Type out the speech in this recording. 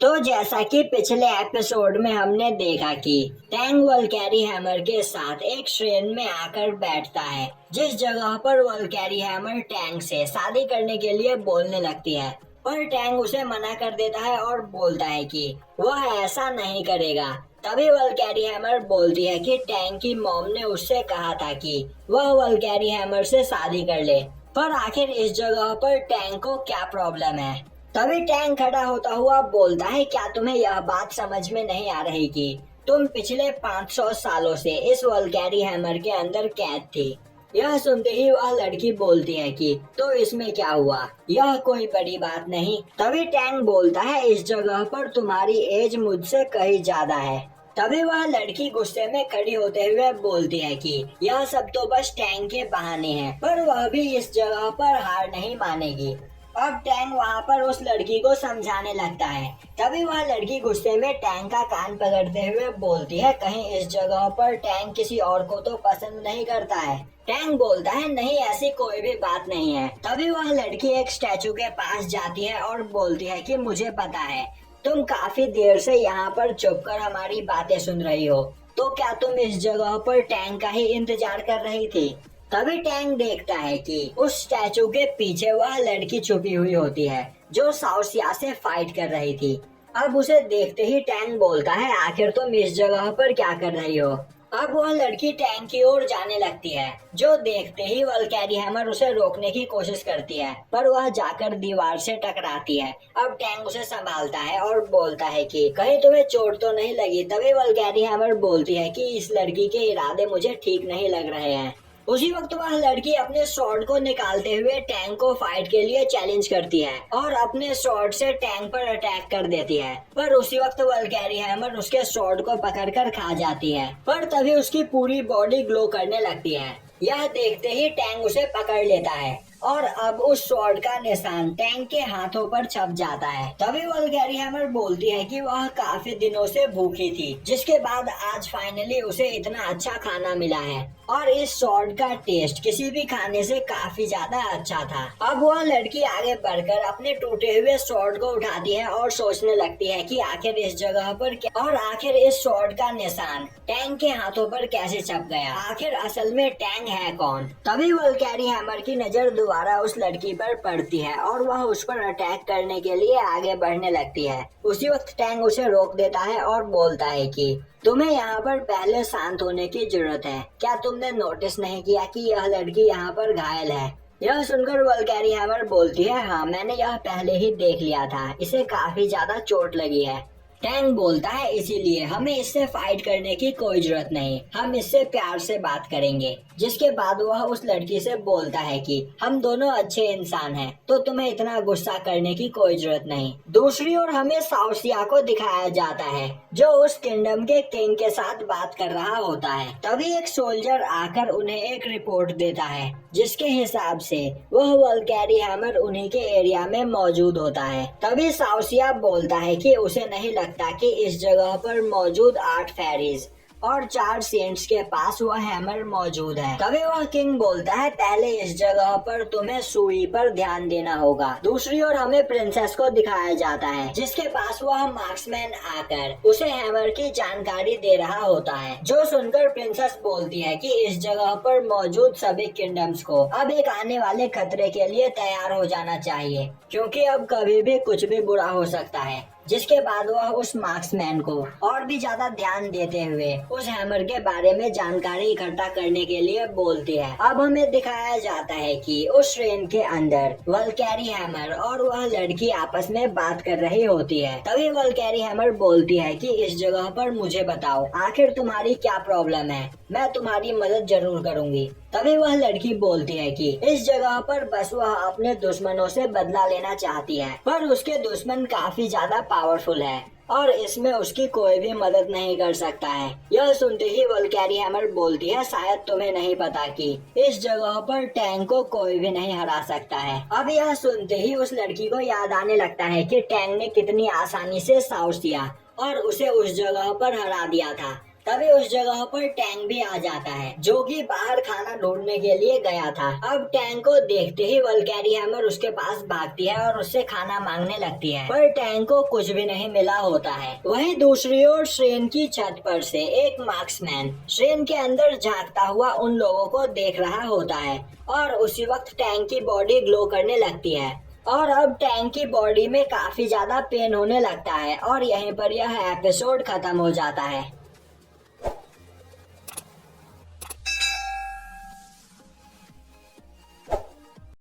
तो जैसा कि पिछले एपिसोड में हमने देखा कि टैंग वल्कैरी हैमर के साथ एक ट्रेन में आकर बैठता है, जिस जगह पर वल्कैरी हैमर टैंग से शादी करने के लिए बोलने लगती है, पर टैंग उसे मना कर देता है और बोलता है कि वह ऐसा नहीं करेगा। तभी वल्कैरी हैमर बोलती है कि टैंग की मॉम ने उससे कहा था कि वह वल्कैरी हैमर से शादी कर ले, पर आखिर इस जगह पर टैंग को क्या प्रॉब्लम है। तभी टैंग खड़ा होता हुआ बोलता है, क्या तुम्हें यह बात समझ में नहीं आ रही कि तुम पिछले 500 सालों से इस वल्कैरी हैमर के अंदर कैद थी। यह सुनते ही वह लड़की बोलती है कि तो इसमें क्या हुआ, यह कोई बड़ी बात नहीं। तभी टैंग बोलता है, इस जगह पर तुम्हारी एज मुझसे कहीं ज्यादा है। तभी वह लड़की गुस्से में खड़ी होते हुए बोलती है कि यह सब तो बस टैंग के बहाने हैं, पर वह भी इस जगह पर हार नहीं मानेगी। अब टैंग वहाँ पर उस लड़की को समझाने लगता है। तभी वह लड़की गुस्से में टैंग का कान पकड़ते हुए बोलती है, कहीं इस जगह पर टैंग किसी और को तो पसंद नहीं करता है। टैंग बोलता है, नहीं ऐसी कोई भी बात नहीं है। तभी वह लड़की एक स्टैचू के पास जाती है और बोलती है कि मुझे पता है तुम काफी देर से यहाँ पर चुपकर हमारी बातें सुन रही हो, तो क्या तुम इस जगह पर टैंग का ही इंतजार कर रही थी। तभी टैंग देखता है कि उस स्टैचू के पीछे वह लड़की छुपी हुई होती है जो साउसिया से फाइट कर रही थी। अब उसे देखते ही टैंग बोलता है, आखिर तुम इस जगह पर क्या कर रही हो। अब वह लड़की टैंग की ओर जाने लगती है, जो देखते ही वल्कैरी हैमर उसे रोकने की कोशिश करती है, पर वह जाकर दीवार से टकराती है। अब टैंग उसे संभालता है और बोलता है कि कहीं तुम्हें चोट तो नहीं लगी। तभी वल्कैरी हैमर बोलती है कि इस लड़की के इरादे मुझे ठीक नहीं लग रहे हैं। उसी वक्त वह लड़की अपने स्वॉर्ड को निकालते हुए टैंग को फाइट के लिए चैलेंज करती है और अपने स्वॉर्ड से टैंग पर अटैक कर देती है, पर उसी वक्त वल्कैरी हैमर उसके स्वॉर्ड को पकड़कर खा जाती है, पर तभी उसकी पूरी बॉडी ग्लो करने लगती है। यह देखते ही टैंग उसे पकड़ लेता है और अब उस स्वॉर्ड का निशान टैंग के हाथों पर छप जाता है। तभी वल्कैरी हैमर बोलती है कि वह काफी दिनों से भूखी थी, जिसके बाद आज फाइनली उसे इतना अच्छा खाना मिला है और इस स्वॉर्ड का टेस्ट किसी भी खाने से काफी ज्यादा अच्छा था। अब वह लड़की आगे बढ़कर अपने टूटे हुए स्वॉर्ड को उठाती है और सोचने लगती है कि आखिर इस जगह पर क्या और आखिर इस स्वॉर्ड का निशान टैंग के हाथों पर कैसे छप गया, आखिर असल में टैंग है कौन। तभी वल्कैरी हैमर की नजर दोबारा उस लड़की पर पड़ती है और वह उस पर अटैक करने के लिए आगे बढ़ने लगती है। उसी वक्त टैंग उसे रोक देता है और बोलता है कि तुम्हें यहाँ पर पहले शांत होने की जरूरत है। क्या तुमने नोटिस नहीं किया कि यह लड़की यहाँ पर घायल है। यह सुनकर वल्कैरी हैमर बोलती है, हाँ मैंने यह पहले ही देख लिया था, इसे काफी ज्यादा चोट लगी है। टैंग बोलता है, इसीलिए हमें इससे फाइट करने की कोई जरूरत नहीं, हम इससे प्यार से बात करेंगे। जिसके बाद वह उस लड़की से बोलता है कि हम दोनों अच्छे इंसान हैं, तो तुम्हें इतना गुस्सा करने की कोई जरूरत नहीं। दूसरी ओर हमें साउसिया को दिखाया जाता है, जो उस किंगडम के किंग के साथ बात कर रहा होता है। तभी एक सोल्जर आकर उन्हें एक रिपोर्ट देता है, जिसके हिसाब से वह वल्कैरी हैमर उन्हीं के एरिया में मौजूद होता है। तभी साउसिया बोलता है कि उसे नहीं लगता कि इस जगह पर मौजूद 8 फेरीज और 4 सेंट्स के पास वह हैमर मौजूद है। तभी वह किंग बोलता है, पहले इस जगह पर तुम्हें सुई पर ध्यान देना होगा। दूसरी ओर हमें प्रिंसेस को दिखाया जाता है, जिसके पास वह मार्क्समैन आकर उसे हैमर की जानकारी दे रहा होता है, जो सुनकर प्रिंसेस बोलती है कि इस जगह पर मौजूद सभी किंगडम्स को अब एक आने वाले खतरे के लिए तैयार हो जाना चाहिए, क्योंकि अब कभी भी कुछ भी बुरा हो सकता है। जिसके बाद वह उस मार्क्समैन को और भी ज्यादा ध्यान देते हुए उस हैमर के बारे में जानकारी इकट्ठा करने के लिए बोलती है। अब हमें दिखाया जाता है कि उस ट्रेन के अंदर वल्कैरी हैमर और वह लड़की आपस में बात कर रही होती है। तभी वल्कैरी हैमर बोलती है कि इस जगह पर मुझे बताओ, आखिर तुम्हारी क्या प्रॉब्लम है, मैं तुम्हारी मदद जरूर करूंगी। तभी वह लड़की बोलती है कि इस जगह पर बस वह अपने दुश्मनों से बदला लेना चाहती है, पर उसके दुश्मन काफी ज्यादा पावरफुल है और इसमें उसकी कोई भी मदद नहीं कर सकता है। यह सुनते ही वल्कैरी हैमर बोलती है, शायद तुम्हें नहीं पता कि इस जगह पर टैंग को कोई भी नहीं हरा सकता है। अब यह सुनते ही उस लड़की को याद आने लगता है कि टैंग ने कितनी आसानी से साउसिया और उसे उस जगह पर हरा दिया था। तभी उस जगह पर टैंक भी आ जाता है, जो कि बाहर खाना ढूंढने के लिए गया था। अब टैंक को देखते ही वल्कैरी हैमर उसके पास भागती है और उससे खाना मांगने लगती है, पर टैंक को कुछ भी नहीं मिला होता है। वहीं दूसरी ओर श्रेन की छत पर से एक मार्क्समैन श्रेन के अंदर झांकता हुआ उन लोगों को देख रहा होता है और उसी वक्त टैंक की बॉडी ग्लो करने लगती है और अब टैंक की बॉडी में काफी ज्यादा पेन होने लगता है और यहीं पर यह एपिसोड खत्म हो जाता है।